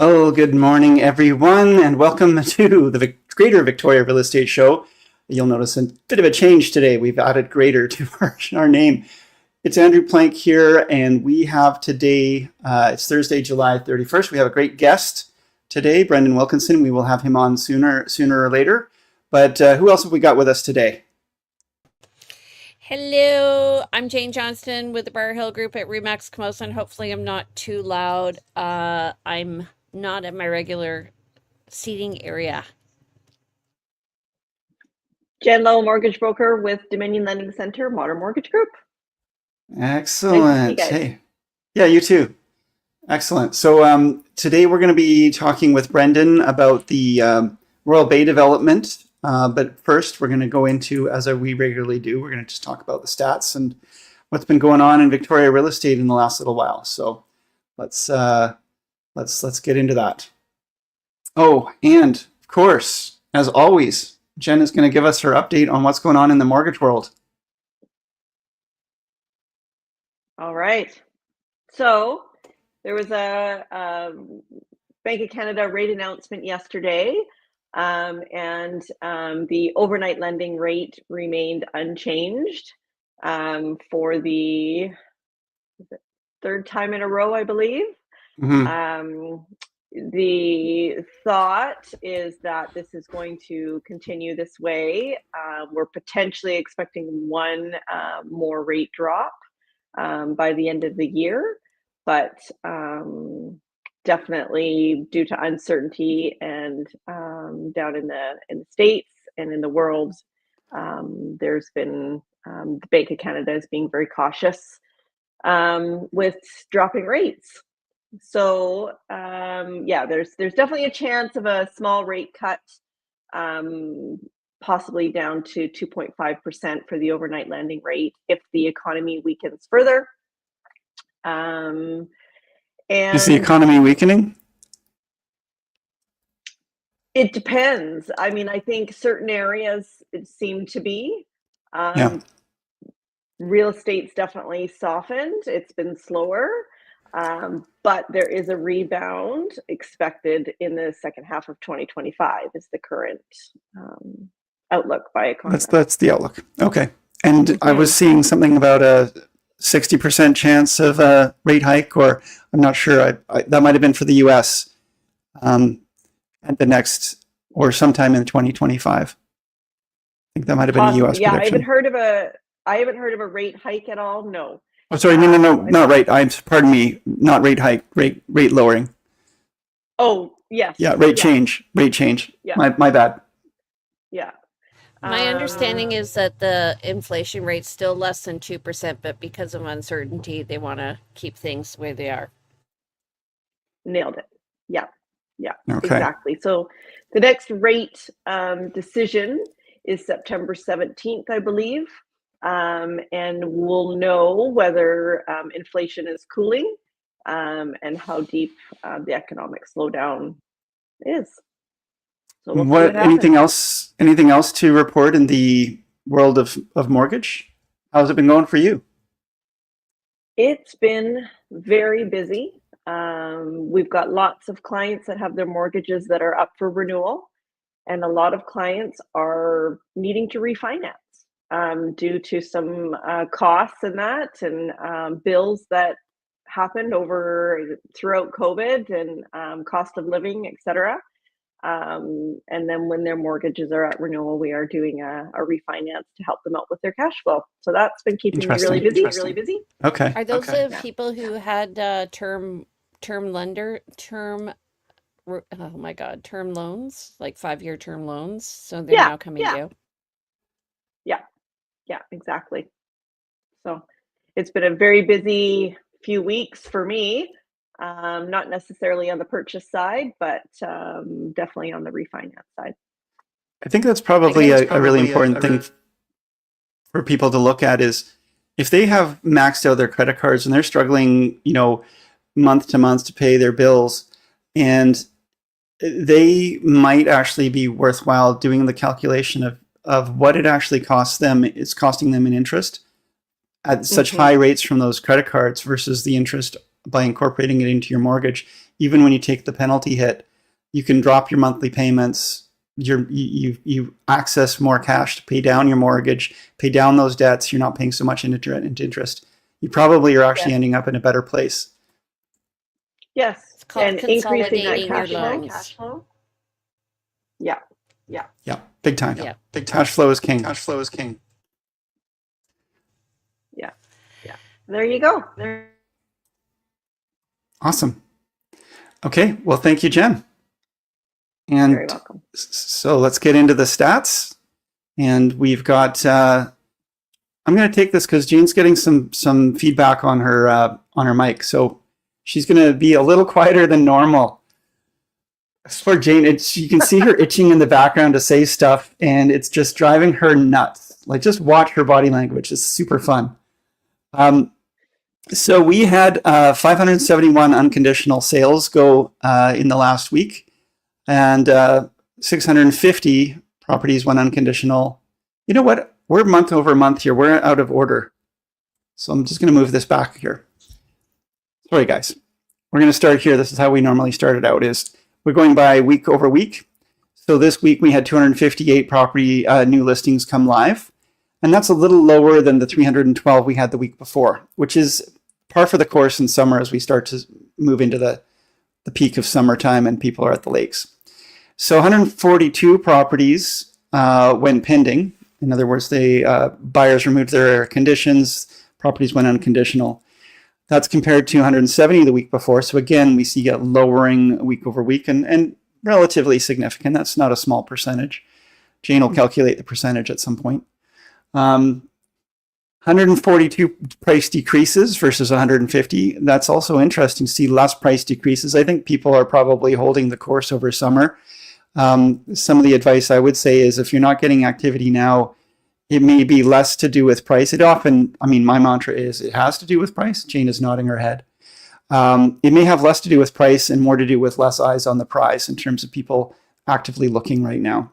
Well, good morning, everyone, and welcome to the Greater Victoria Real Estate Show. You'll notice a bit of a change today. We've added Greater to our name. It's Andrew Plank here, and we have today, it's Thursday, July 31st. We have a great guest today, Brendan Wilkinson. We will have him on sooner or later. But who else have we got with us today? Hello, I'm Jane Johnston with the Bar Hill Group at Remax Camosun. Hopefully I'm not too loud. I'm not at my regular seating area. Jen Lowe, mortgage broker with Dominion Lending Center, Modern Mortgage Group. Excellent. Nice to see you guys. Hey, yeah, you too. Excellent. So today we're going to be talking with Brendan about the Royal Bay development. But first, we're going to go into, as we regularly do, we're going to just talk about the stats and what's been going on in Victoria real estate in the last little while. So let's get into that. Oh, and of course, as always, Jen is going to give us her update on what's going on in the mortgage world. All right. So there was a Bank of Canada rate announcement yesterday, and the overnight lending rate remained unchanged for the third time in a row, I believe. Mm-hmm. The thought is that this is going to continue this way. We're potentially expecting one more rate drop by the end of the year, but definitely due to uncertainty and down in the States and in the world, there's been the Bank of Canada is being very cautious with dropping rates. So yeah, there's definitely a chance of a small rate cut, possibly down to 2.5% for the overnight lending rate if the economy weakens further. And is the economy weakening? It depends. I mean, I think certain areas it seem to be. Real estate's definitely softened. It's been slower. But there is a rebound expected in the second half of 2025 is the current outlook by economists. That's the outlook. Okay. And mm-hmm. I was seeing something about a 60% chance of a rate hike, or I'm not sure. That might have been for the US at the next, or sometime in 2025. I think that might have been a US prediction. I haven't heard of a rate hike at all. No. Oh, sorry, no, not rate. Pardon me, not rate hike, rate lowering. Oh, yes. Yeah, rate change. Yeah. My bad. Yeah. My understanding is that the inflation rate's still less than 2%, but because of uncertainty, they want to keep things where they are. Nailed it. Yeah, okay. Exactly. So the next rate decision is September 17th, I believe. And we'll know whether inflation is cooling and how deep the economic slowdown is. So we'll see what anything else to report in the world of mortgage? How's it been going for you? It's been very busy. We've got lots of clients that have their mortgages that are up for renewal, and a lot of clients are needing to refinance. Due to some costs and bills that happened throughout COVID and cost of living, etc. And then when their mortgages are at renewal, we are doing a refinance to help them out with their cash flow. So that's been keeping me really busy. Okay. Are those the people who had term loans, like 5-year term loans? So they're now coming due? Yeah, exactly. So it's been a very busy few weeks for me, not necessarily on the purchase side, but definitely on the refinance side. I think that's probably a really important thing for people to look at is if they have maxed out their credit cards and they're struggling, month to month to pay their bills, and they might actually be worthwhile doing the calculation of what it actually costs them. It's costing them in interest at such high rates from those credit cards versus the interest by incorporating it into your mortgage. even when you take the penalty hit, you can drop your monthly payments. You access more cash to pay down your mortgage, pay down those debts. You're not paying so much into interest. You probably are actually ending up in a better place. Yes, It's called and increasing that consolidating your cash flow. loans. Yeah. Yeah, big time. Yeah. Big time. Cash flow is king. Yeah. There you go. Awesome. Okay, well, thank you, Jen. And Very welcome. so let's get into the stats. And we've got, I'm going to take this because Jean's getting some feedback on her mic. So she's going to be a little quieter than normal. For Jane, you can see her itching in the background to say stuff, and it's just driving her nuts. Like, just watch her body language. It's super fun. So we had 571 unconditional sales go in the last week, and 650 properties went unconditional. You know what? We're month over month here. We're out of order. So I'm just going to move this back here. Sorry, guys. We're going to start here. This is how we normally start it out, is we're going by week over week. So this week we had 258 property new listings come live. And that's a little lower than the 312 we had the week before, which is par for the course in summer as we start to move into the peak of summertime and people are at the lakes. So 142 properties went pending. In other words, buyers removed their conditions, properties went unconditional. That's compared to 170 the week before. So again, we see a lowering week over week and relatively significant. That's not a small percentage. Jane will calculate the percentage at some point. 142 price decreases versus 150. That's also interesting to see less price decreases. I think people are probably holding the course over summer. Some of the advice I would say is if you're not getting activity now, it may be less to do with price. It often, my mantra is it has to do with price. Jane is nodding her head. It may have less to do with price and more to do with less eyes on the prize in terms of people actively looking right now.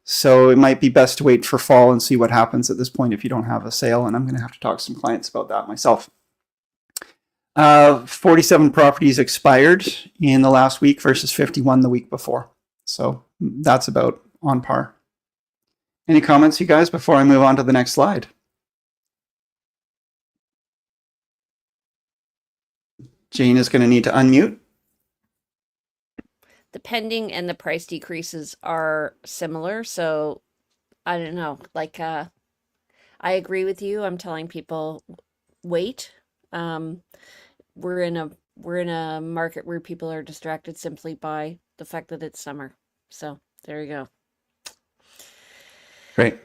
So it might be best to wait for fall and see what happens at this point if you don't have a sale. And I'm going to have to talk to some clients about that myself. 47 properties expired in the last week versus 51 the week before. So that's about on par. Any comments, you guys, before I move on to the next slide? Jane is going to need to unmute. The pending and the price decreases are similar. So I don't know, I agree with you. I'm telling people wait. We're in a market where people are distracted simply by the fact that it's summer. So there you go. Great.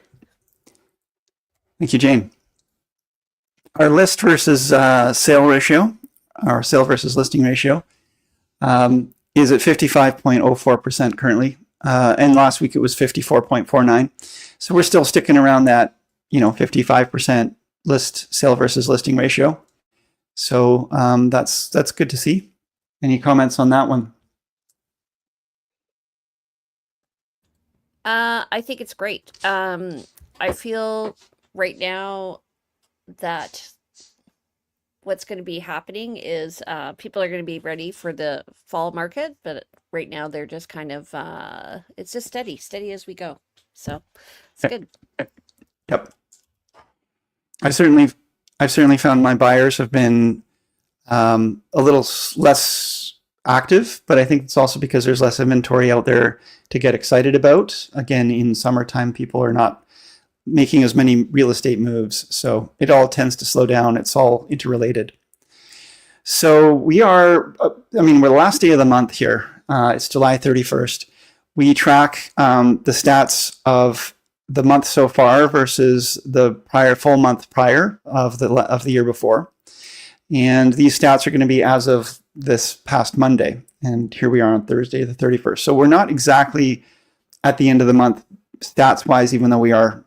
Thank you, Jane. Our list versus sale ratio, our sale versus listing ratio, is at 55.04% currently. And last week it was 54.49. So we're still sticking around that, 55% list sale versus listing ratio. So that's good to see. Any comments on that one? I think it's great. I feel right now that what's going to be happening is people are going to be ready for the fall market, but right now they're just kind of it's just steady as we go. So it's good. Yep. I've certainly found my buyers have been a little less active, but I think it's also because there's less inventory out there to get excited about. Again, in summertime, people are not making as many real estate moves. So it all tends to slow down. It's all interrelated. So we are, we're the last day of the month here. It's July 31st. We track the stats of the month so far versus the full month prior of the year before. And these stats are going to be as of this past Monday. And here we are on Thursday, the 31st. So we're not exactly at the end of the month stats wise, even though we are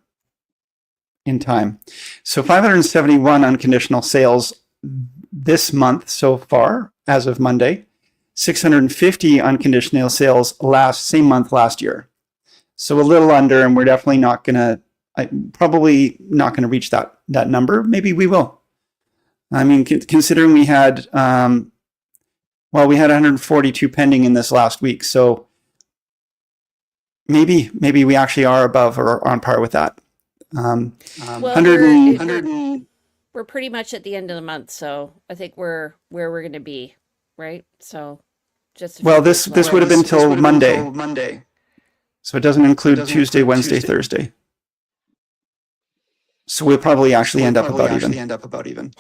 in time. So 571 unconditional sales this month so far, as of Monday, 650 unconditional sales same month last year. So a little under, and we're definitely probably not going to reach that number. Maybe we will. Considering we had Well, we had 142 pending in this last week, so maybe we actually are above or on par with that. Well, 100 we're pretty much at the end of the month, so I think we're where we're going to be, right? So just a few well, days this left. would have been till Monday, so it doesn't include Tuesday, Wednesday, Thursday. So we'll probably actually end up about even.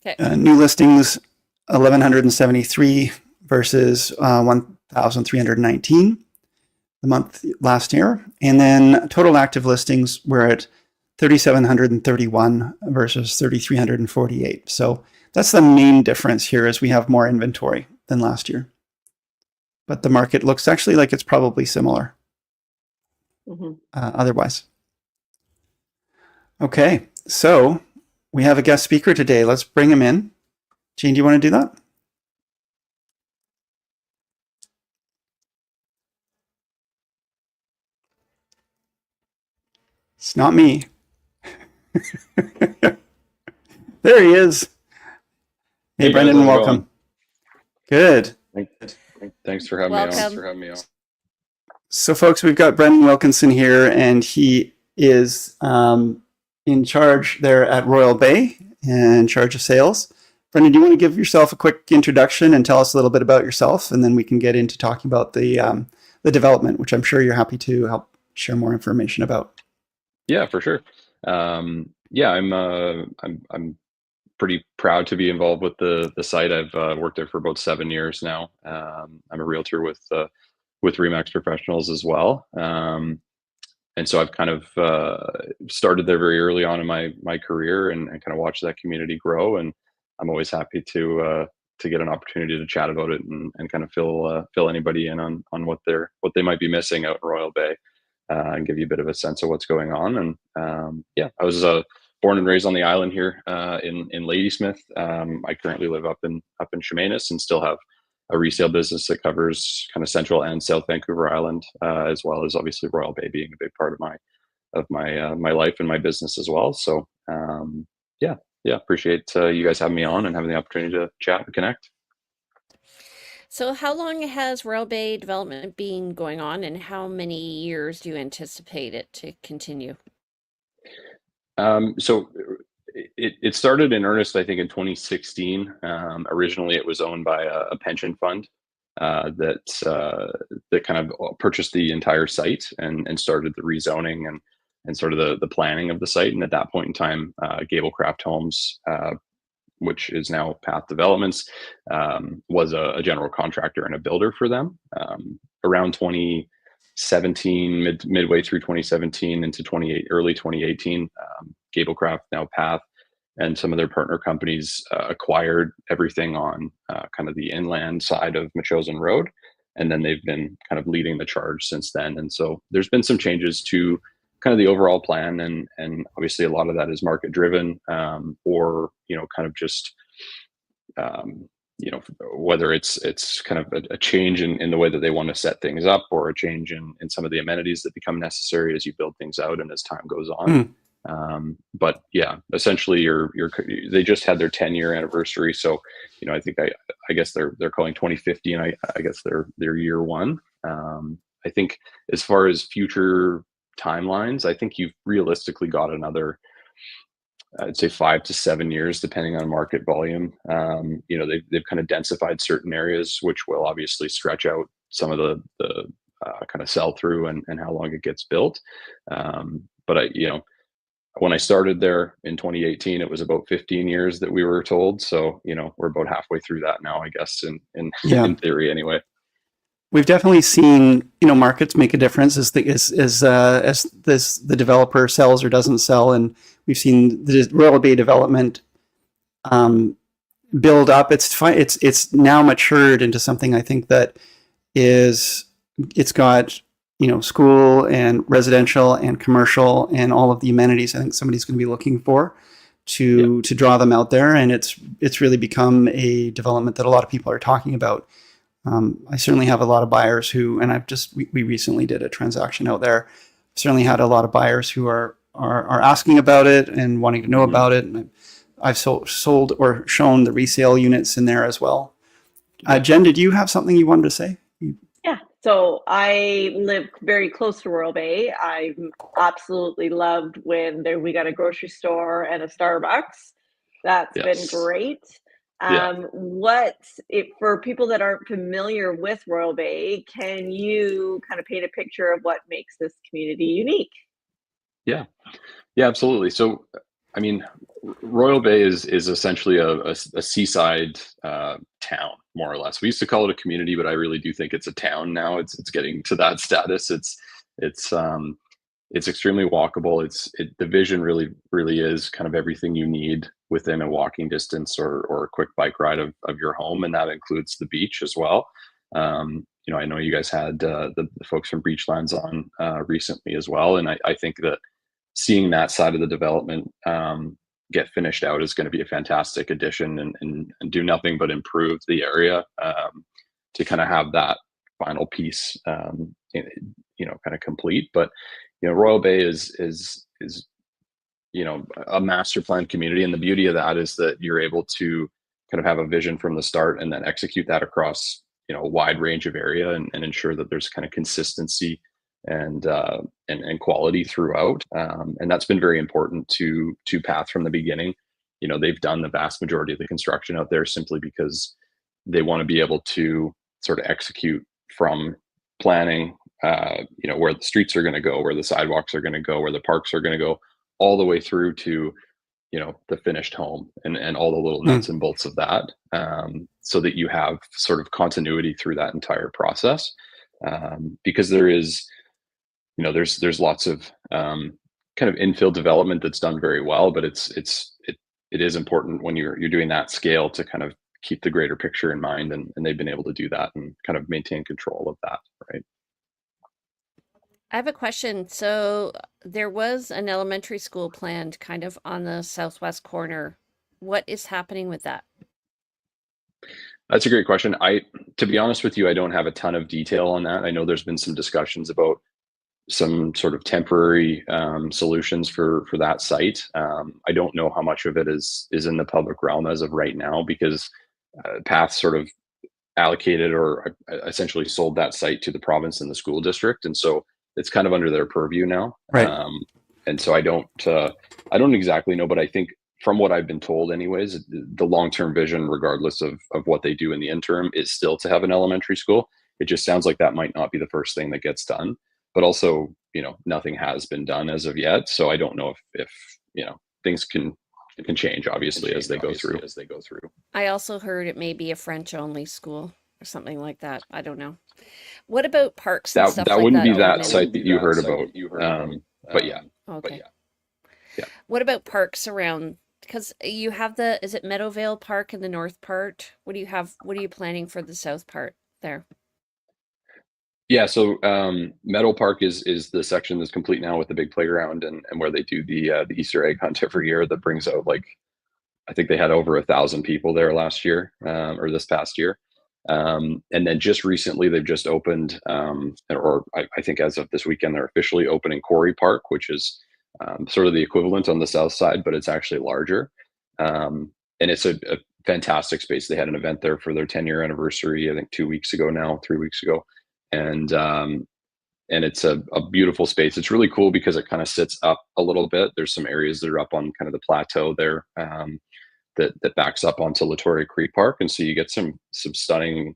Okay. New listings, 1,173 versus 1,319 the month last year. And then total active listings, we're at 3,731 versus 3,348. So that's the main difference here, is we have more inventory than last year. But the market looks actually like it's probably similar otherwise. Okay, so we have a guest speaker today. Let's bring him in. Jane, do you want to do that? It's not me. There he is. Hey, Brendan, guys, welcome. Good. Thanks for having me on. So, folks, we've got Brendan Wilkinson here, and he is in charge there at Royal Bay, in charge of sales. Brendan, do you want to give yourself a quick introduction and tell us a little bit about yourself, and then we can get into talking about the development, which I'm sure you're happy to help share more information about. Yeah, for sure. I'm pretty proud to be involved with the site. I've worked there for about 7 years now. I'm a realtor with Remax Professionals as well. And so I've kind of started there very early on in my career and kind of watched that community grow. And I'm always happy to get an opportunity to chat about it and kind of fill anybody in on what they might be missing out in Royal Bay, and give you a bit of a sense of what's going on. And I was born and raised on the island here in Ladysmith. I currently live up in Chemainus and still have a resale business that covers kind of Central and South Vancouver Island, as well as obviously Royal Bay being a big part of my life and my business as well. So appreciate you guys having me on and having the opportunity to chat and connect. So how long has Royal Bay development been going on, and how many years do you anticipate it to continue? So it started in earnest, I think, in 2016. Originally, it was owned by a pension fund that kind of purchased the entire site and started the rezoning and sort of the planning of the site. And at that point in time, Gablecraft Homes, which is now Path Developments, was a general contractor and a builder for them. Around 2017, midway through 2017 into early 2018, Gablecraft, now Path, and some of their partner companies acquired everything on kind of the inland side of Machosen Road. And then they've been kind of leading the charge since then. And so there's been some changes to kind of the overall plan, and obviously a lot of that is market driven, or kind of just whether it's kind of a change in the way that they want to set things up, or a change in some of the amenities that become necessary as you build things out and as time goes on. But yeah, essentially they just had their 10-year anniversary. So, I think I guess they're calling 2015. I guess they're year one. I think as far as future timelines, I think you've realistically got another, I'd say 5 to 7 years, depending on market volume. They've kind of densified certain areas, which will obviously stretch out some of the kind of sell through and how long it gets built. But when I started there in 2018, it was about 15 years that we were told. So, we're about halfway through that now, I guess, in theory anyway. We've definitely seen, markets make a difference as the developer sells or doesn't sell, and we've seen the Royal Bay development build up. It's now matured into something, I think, that it's got school and residential and commercial and all of the amenities I think somebody's going to be looking for to draw them out there, and it's really become a development that a lot of people are talking about. I certainly have a lot of buyers who, and we recently did a transaction out there. Certainly had a lot of buyers who are asking about it and wanting to know about it. And I've sold or shown the resale units in there as well. Jen, did you have something you wanted to say? Yeah, so I live very close to Royal Bay. I absolutely loved when we got a grocery store and a Starbucks. That's been great. For people that aren't familiar with Royal Bay, can you kind of paint a picture of what makes this community unique? Yeah, absolutely. So, I mean, Royal Bay is essentially a seaside town, more or less. We used to call it a community, but I really do think it's a town now. It's getting to that status. It's extremely walkable. The vision really is kind of everything you need within a walking distance or a quick bike ride of your home, and that includes the beach as well. I know you guys had the folks from Beachlands on recently as well, and I think that seeing that side of the development get finished out is going to be a fantastic addition and do nothing but improve the area to kind of have that final piece, kind of complete. But Royal Bay is a master plan community, and the beauty of that is that you're able to kind of have a vision from the start and then execute that across a wide range of area and ensure that there's kind of consistency and quality throughout, and that's been very important to Path from the beginning. They've done the vast majority of the construction out there simply because they want to be able to sort of execute from planning, where the streets are going to go, where the sidewalks are going to go, where the parks are going to go, all the way through to the finished home and all the little nuts and bolts of that, so that you have sort of continuity through that entire process, because there is there's lots of kind of infill development that's done very well, but it is important when you're doing that scale to kind of keep the greater picture in mind, and they've been able to do that and kind of maintain control of that, right? I have a question. So there was an elementary school planned kind of on the southwest corner. What is happening with that? That's a great question. To be honest with you, I don't have a ton of detail on that. I know there's been some discussions about some sort of temporary solutions for that site. I don't know how much of it is in the public realm as of right now, because Path sort of allocated or essentially sold that site to the province and the school district, and so it's kind of under their purview now. Right. And so I don't exactly know, but I think from what I've been told anyways, the long-term vision, regardless of what they do in the interim, is still to have an elementary school. It just sounds like that might not be the first thing that gets done, but also, nothing has been done as of yet. So I don't know if things can change, obviously, as they go through. I also heard it may be a French-only school or something like that. I don't know. What about parks and stuff like that? That wouldn't be that site that you heard about. But yeah. Okay. Yeah. What about parks around? Because you have is it Meadowvale Park in the north part? What do you have? What are you planning for the south part there? Yeah, so Meadow Park is the section that's complete now with the big playground and where they do the Easter egg hunt every year that brings out, like, I think they had over 1,000 people there last year, or this past year. And then just recently they've just opened, I think as of this weekend, they're officially opening Quarry Park, which is sort of the equivalent on the south side, but it's actually larger. And it's a fantastic space. They had an event there for their 10-year anniversary, I think 3 weeks ago. And it's a beautiful space. It's really cool because it kind of sits up a little bit. There's some areas that are up on kind of the plateau there, that backs up onto Latoria Creek Park, and so you get some stunning,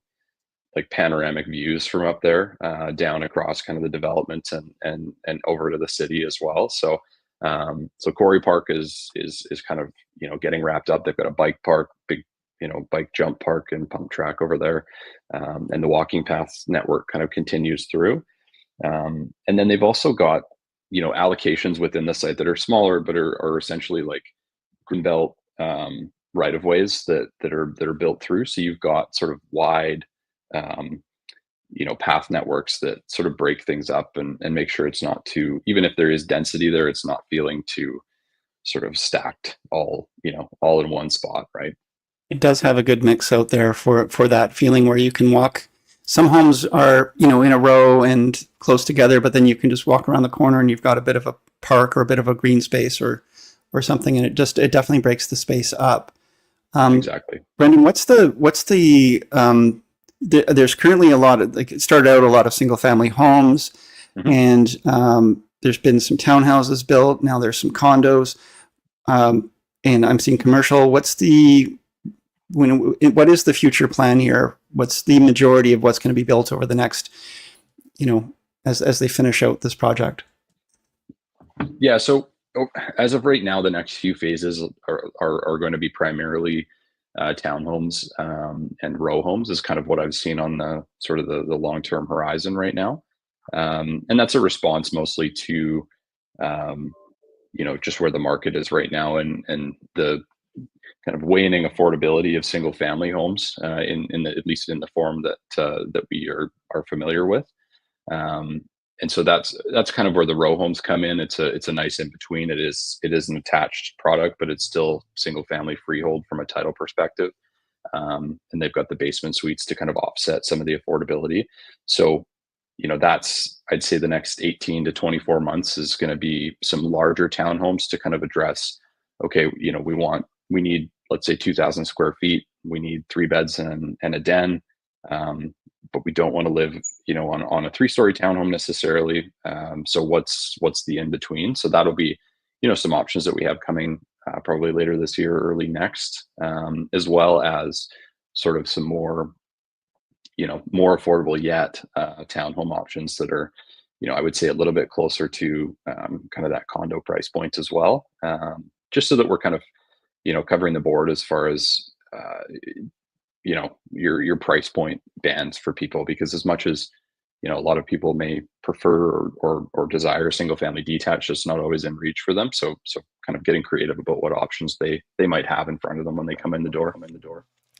like, panoramic views from up there, down across kind of the development and over to the city as well. So Quarry Park is kind of getting wrapped up. They've got a bike park, big bike jump park and pump track over there, and the walking paths network kind of continues through. And then they've also got allocations within the site that are smaller, but are essentially like greenbelt right of ways that are built through. So you've got sort of wide path networks that sort of break things up and make sure it's not too, even if there is density there, it's not feeling too sort of stacked all in one spot, right? It does have a good mix out there for that feeling where you can walk. Some homes are, in a row and close together, but then you can just walk around the corner and you've got a bit of a park or a bit of a green space or or something, and it definitely breaks the space up. Exactly. Brendan, there's currently a lot of, like, it started out a lot of single family homes, and there's been some townhouses built. Now there's some condos, and I'm seeing commercial. What is the future plan here? What's the majority of what's going to be built over the next, as they finish out this project? Yeah. So as of right now, the next few phases are going to be primarily townhomes and row homes is kind of what I've seen on the sort of the long-term horizon right now. And that's a response mostly to, just where the market is right now and the kind of waning affordability of single family homes at least in the form that we are familiar with. And so that's kind of where the row homes come in. It's a nice in between. It is an attached product, but it's still single family freehold from a title perspective. And they've got the basement suites to kind of offset some of the affordability. So, I'd say the next 18 to 24 months is going to be some larger townhomes to kind of address, okay, we need, let's say 2,000 square feet. We need 3 beds and a den. But we don't want to live, on a 3-story townhome necessarily. So what's the in between? So that'll be, some options that we have coming probably later this year, early next, as well as sort of some more, more affordable yet townhome options that are, I would say a little bit closer to kind of that condo price point as well, just so that we're kind of, covering the board as far as your price point bands for people, because as much as a lot of people may prefer or desire single family detached, it's not always in reach for them. So kind of getting creative about what options they might have in front of them when they come in the door.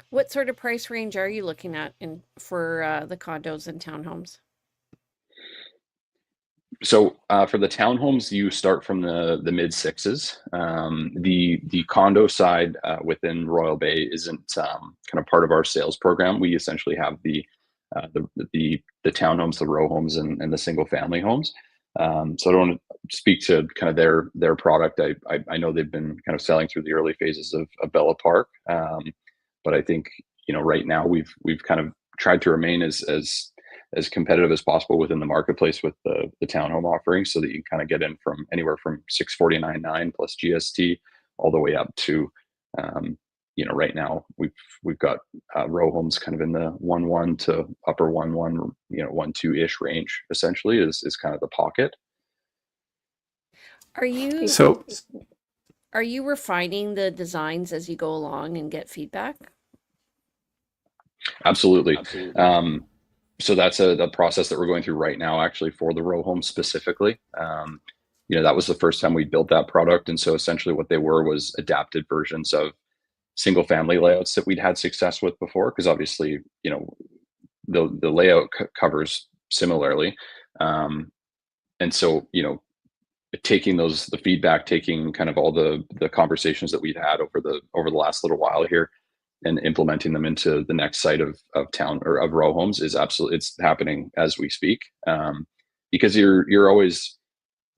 What sort of price range are you looking at for the condos and townhomes? So for the townhomes, you start from the mid 6s. The condo side within Royal Bay isn't kind of part of our sales program. We essentially have the townhomes, the row homes, and the single family homes. So I don't want to speak to kind of their product. I know they've been kind of selling through the early phases of Bella Park, but I think right now we've kind of tried to remain as competitive as possible within the marketplace with the townhome offering, so that you can kind of get in from anywhere from $649,900 plus GST all the way up to, right now we've got row homes kind of in the 1.1 to upper 1.1, 1.2 ish range. Essentially, is kind of the pocket. Are you refining the designs as you go along and get feedback? Absolutely. So that's the process that we're going through right now, actually, for the row home specifically. That was the first time we built that product. And so essentially what they was adapted versions of single family layouts that we'd had success with before, because obviously, the layout covers similarly. And so, taking the feedback, taking kind of all the conversations that we'd had over the last little while here, and implementing them into the next site of town or of row homes is it's happening as we speak. Because you're always,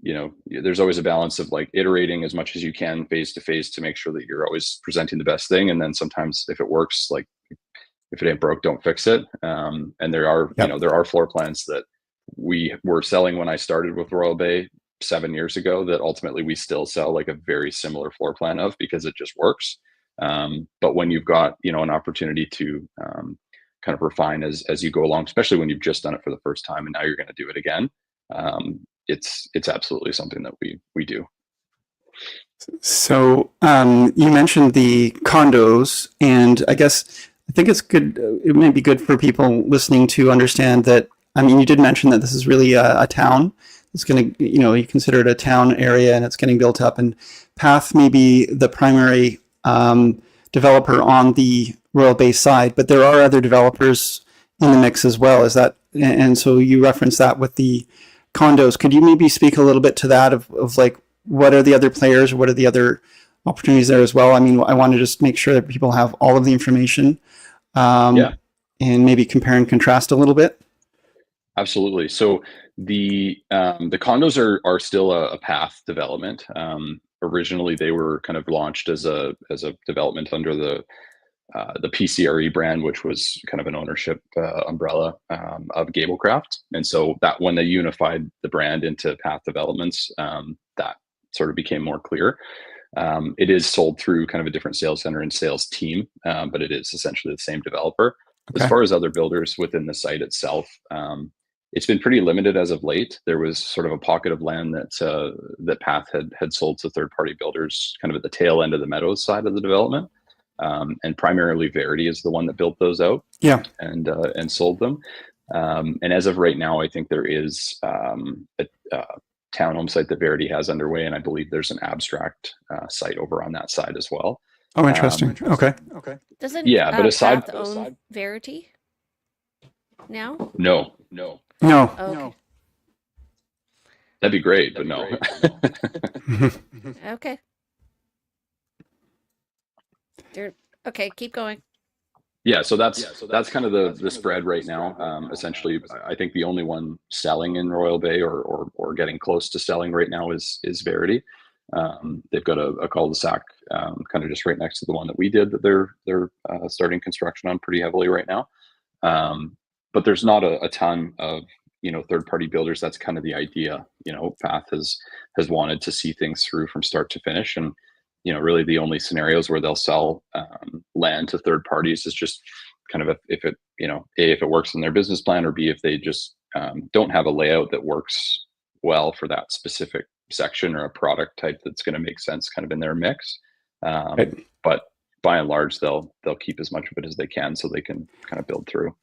there's always a balance of like iterating as much as you can phase to phase to make sure that you're always presenting the best thing. And then sometimes if it works, like if it ain't broke, don't fix it. And there are, there are floor plans that we were selling when I started with Royal Bay 7 years ago that ultimately we still sell like a very similar floor plan of, because it just works. But when you've got, an opportunity to kind of refine as you go along, especially when you've just done it for the first time and now you're going to do it again, it's absolutely something that we do. So you mentioned the condos, and I think it's good. It may be good for people listening to understand that. I mean, you did mention that this is really a town. It's going to, you consider it a town area, and it's getting built up. And Path may be the primary developer on the Royal Bay side, but there are other developers in the mix as well. Is that, and so you referenced that with the condos. Could you maybe speak a little bit to that of like, what are the other players? What are the other opportunities there as well? I mean, I want to just make sure that people have all of the information, and maybe compare and contrast a little bit. Absolutely. So the condos are still a Path development. originally they were kind of launched as a development under the PCRE brand, which was kind of an ownership umbrella of Gablecraft. And so that when they unified the brand into Path Developments, that sort of became more clear. It is sold through kind of a different sales center and sales team, but it is essentially the same developer. Okay. As far as other builders within the site itself, it's been pretty limited as of late. There was sort of a pocket of land that Path had sold to third-party builders kind of at the tail end of the Meadows side of the development. And primarily Verity is the one that built those out, and sold them. And as of right now, I think there is a townhome site that Verity has underway, and I believe there's an abstract site over on that side as well. Oh, interesting. Okay. Doesn't but aside Path own Verity now? No. No. Okay. That'd be great, but no. Okay. Okay, keep going. Yeah, so that's kind of the spread right now. Essentially, I think the only one selling in Royal Bay or getting close to selling right now is Verity. They've got a cul-de-sac kind of just right next to the one that we did that they're starting construction on pretty heavily right now. But there's not a ton of third-party builders. That's kind of the idea. Path has wanted to see things through from start to finish, and really the only scenarios where they'll sell land to third parties is just kind of if it works in their business plan, or B, if they just don't have a layout that works well for that specific section or a product type that's going to make sense kind of in their mix. Right. But by and large, they'll keep as much of it as they can so they can kind of build through.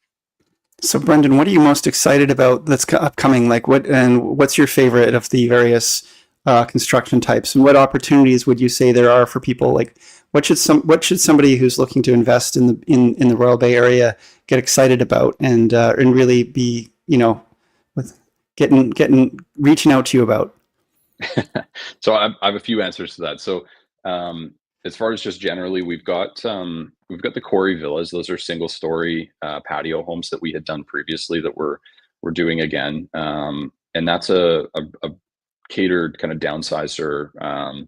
So Brendan, what are you most excited about that's upcoming? What's your favorite of the various construction types, and what opportunities would you say there are for people? Like, what should somebody who's looking to invest in the Royal Bay area get excited about, and really be with reaching out to you about? So I have a few answers to that. So as far as just generally, we've got the Quarry Villas. Those are single story patio homes that we had done previously that we're doing again, and that's a catered kind of downsizer. I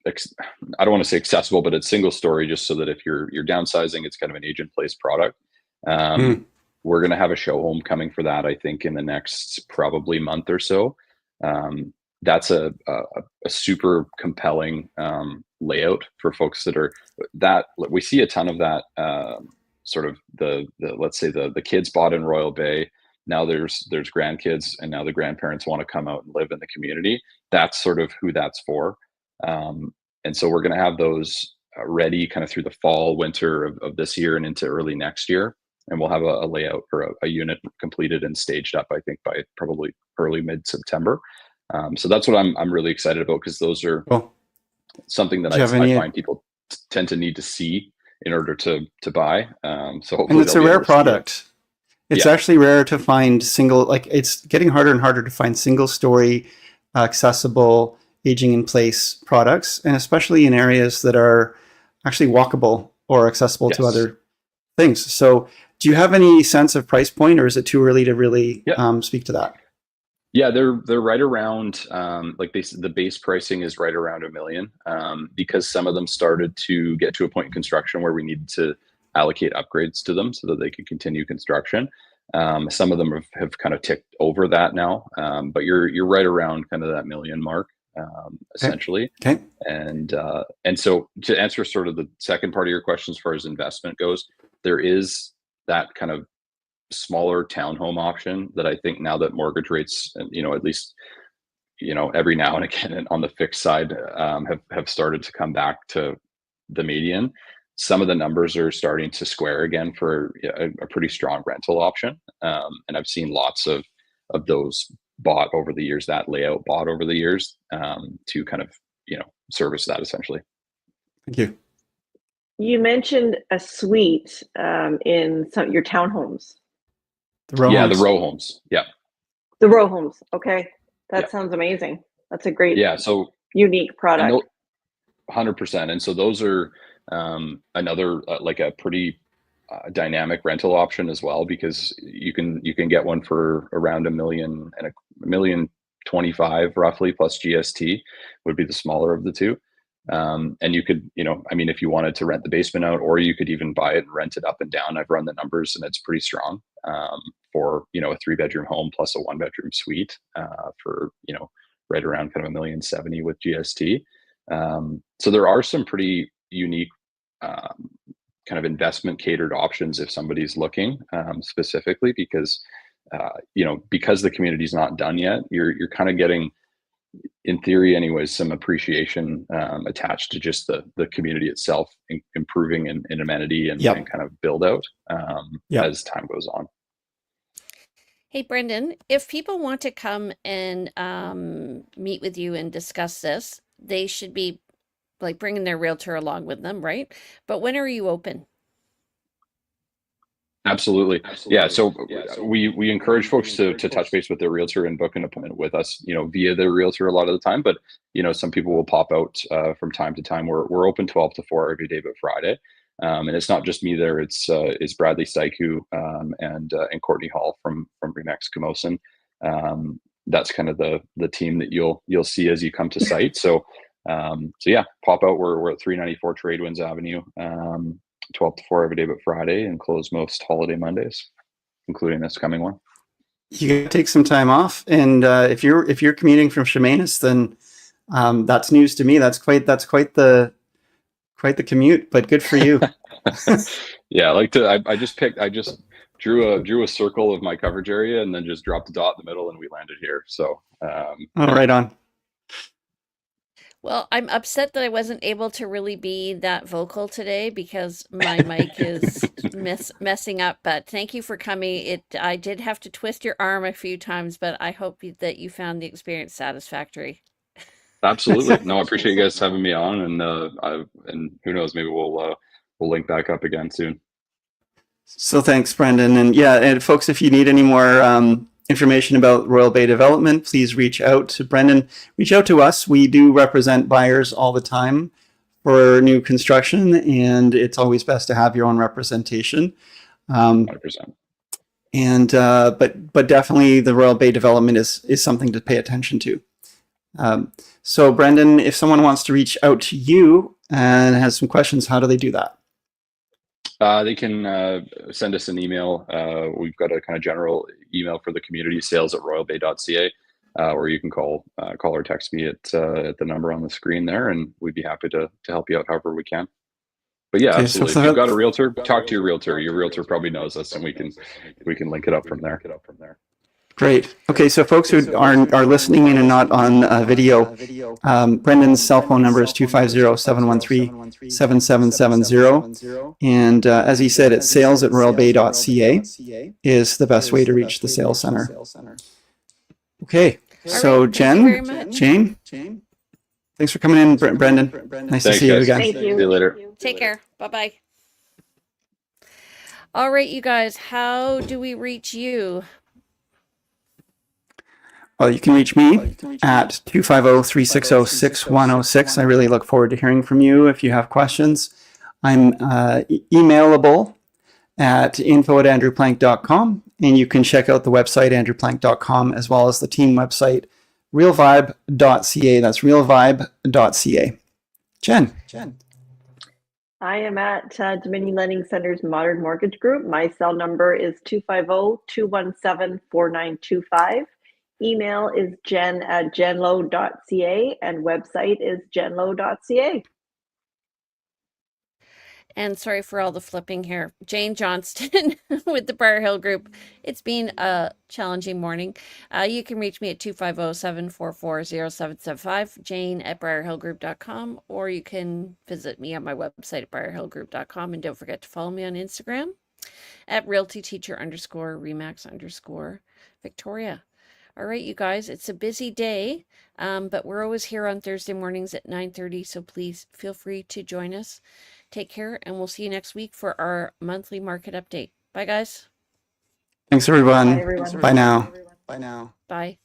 don't want to say accessible, but it's single story, just so that if you're downsizing, it's kind of an age in place product. We're going to have a show home coming for that, I think, in the next probably month or so. That's a super compelling layout for folks that we see a ton of that sort of the let's say the kids bought in Royal Bay. Now there's grandkids, and now the grandparents want to come out and live in the community. That's sort of who that's for. And so we're going to have those ready kind of through the fall, winter of this year and into early next year. And we'll have a layout or a unit completed and staged up, I think, by probably early mid-September. So that's what I'm really excited about, because those are something that I find people tend to need to see in order to buy. So hopefully, and it's a rare product. It's actually rare to find it's getting harder and harder to find single story, accessible, aging in place products, and especially in areas that are actually walkable or accessible to other things. So do you have any sense of price point, or is it too early to really speak to that? Yeah, they're right around the base pricing is right around $1 million, because some of them started to get to a point in construction where we needed to allocate upgrades to them so that they could continue construction. Some of them have kind of ticked over that now, but you're right around kind of that $1 million mark, essentially. Okay. And so to answer sort of the second part of your question, as far as investment goes, there is that kind of smaller townhome option that I think, now that mortgage rates, at least, every now and again on the fixed side, have started to come back to the median. Some of the numbers are starting to square again for a pretty strong rental option. And I've seen lots of those bought over the years, that layout bought over the years, to kind of, service that essentially. Thank you. You mentioned a suite in your townhomes. The row homes. The row homes. Yeah. The row homes. Okay. That sounds amazing. That's a great, unique product. 100%. And so those are another like a pretty dynamic rental option as well, because you can get one for around $1.25 million 25 roughly plus GST would be the smaller of the two. And you could, I mean, if you wanted to rent the basement out, or you could even buy it and rent it up and down. I've run the numbers and it's pretty strong for, a 3-bedroom home plus a 1-bedroom suite for, right around kind of $1,070,000 with GST. So there are some pretty unique kind of investment catered options if somebody's looking specifically because, because the community's not done yet, you're kind of getting, in theory anyways, some appreciation attached to just the community itself improving in amenity and kind of build out as time goes on. Hey, Brendan, if people want to come and meet with you and discuss this, they should be like bringing their realtor along with them, right? But when are you open? Absolutely. Yeah. So we encourage folks to touch base with their realtor and book an appointment with us, via the realtor a lot of the time. But, some people will pop out from time to time. We're open 12 to 4 every day but Friday. And it's not just me there. It's Bradley Steiku and Courtney Hall from Remax Camosun. That's kind of the team that you'll see as you come to site. So yeah, pop out. We're at 394 Tradewinds Avenue. 12 to 4 every day but Friday, and close most holiday Mondays, including this coming one. You gotta take some time off, and if you're commuting from Chemainus, then that's news to me. That's quite the commute, but good for you. Yeah, I just drew a circle of my coverage area and then just dropped a dot in the middle, and we landed here. So right on. Well, I'm upset that I wasn't able to really be that vocal today because my mic is messing up, but thank you for coming. I did have to twist your arm a few times, but I hope that you found the experience satisfactory. Absolutely. No, I appreciate you guys having me on, and who knows, maybe we'll link back up again soon. So thanks, Brendan. And folks, if you need any more information about Royal Bay Development, please reach out to Brendan. Reach out to us. We do represent buyers all the time for new construction, and it's always best to have your own representation. 100%. And but definitely the Royal Bay Development is something to pay attention to. So Brendan, if someone wants to reach out to you and has some questions, how do they do that? They can send us an email. We've got a kind of general email for the community, sales@royalbay.ca, or you can call or text me at the number on the screen there, and we'd be happy to help you out however we can. But yeah, absolutely. If you've got a realtor, talk to your realtor. Your realtor probably knows us, and we can link it up from there. Great. Okay, so folks who are listening in and not on video, Brendan's cell phone number is 250-713-7770. And as he said, it's sales@royalbay.ca is the best way to reach the sales center. Okay, so Jane, thanks for coming in, Brendan. Nice to see you again. Thank you. See you later. Take care. Bye-bye. All right, you guys, how do we reach you? Well, you can reach me at 250-360-6106. I really look forward to hearing from you if you have questions. I'm emailable at info@andrewplank.com, and you can check out the website andrewplank.com as well as the team website realvibe.ca. That's realvibe.ca. Jen. I am at Dominion Lending Center's Modern Mortgage Group. My cell number is 250-217-4925. Email is jen@jenlo.ca, and website is jenlo.ca. And sorry for all the flipping here. Jane Johnston with the Briar Hill Group. It's been a challenging morning. You can reach me at 250-744-0775, jane@briarhillgroup.com, or you can visit me on my website at briarhillgroup.com. And don't forget to follow me on Instagram at realtyteacher_remax_Victoria. All right, you guys, it's a busy day, but we're always here on Thursday mornings at 9:30, so please feel free to join us. Take care, and we'll see you next week for our monthly market update. Bye, guys. Thanks, everyone. Bye, everyone. Bye now. Bye.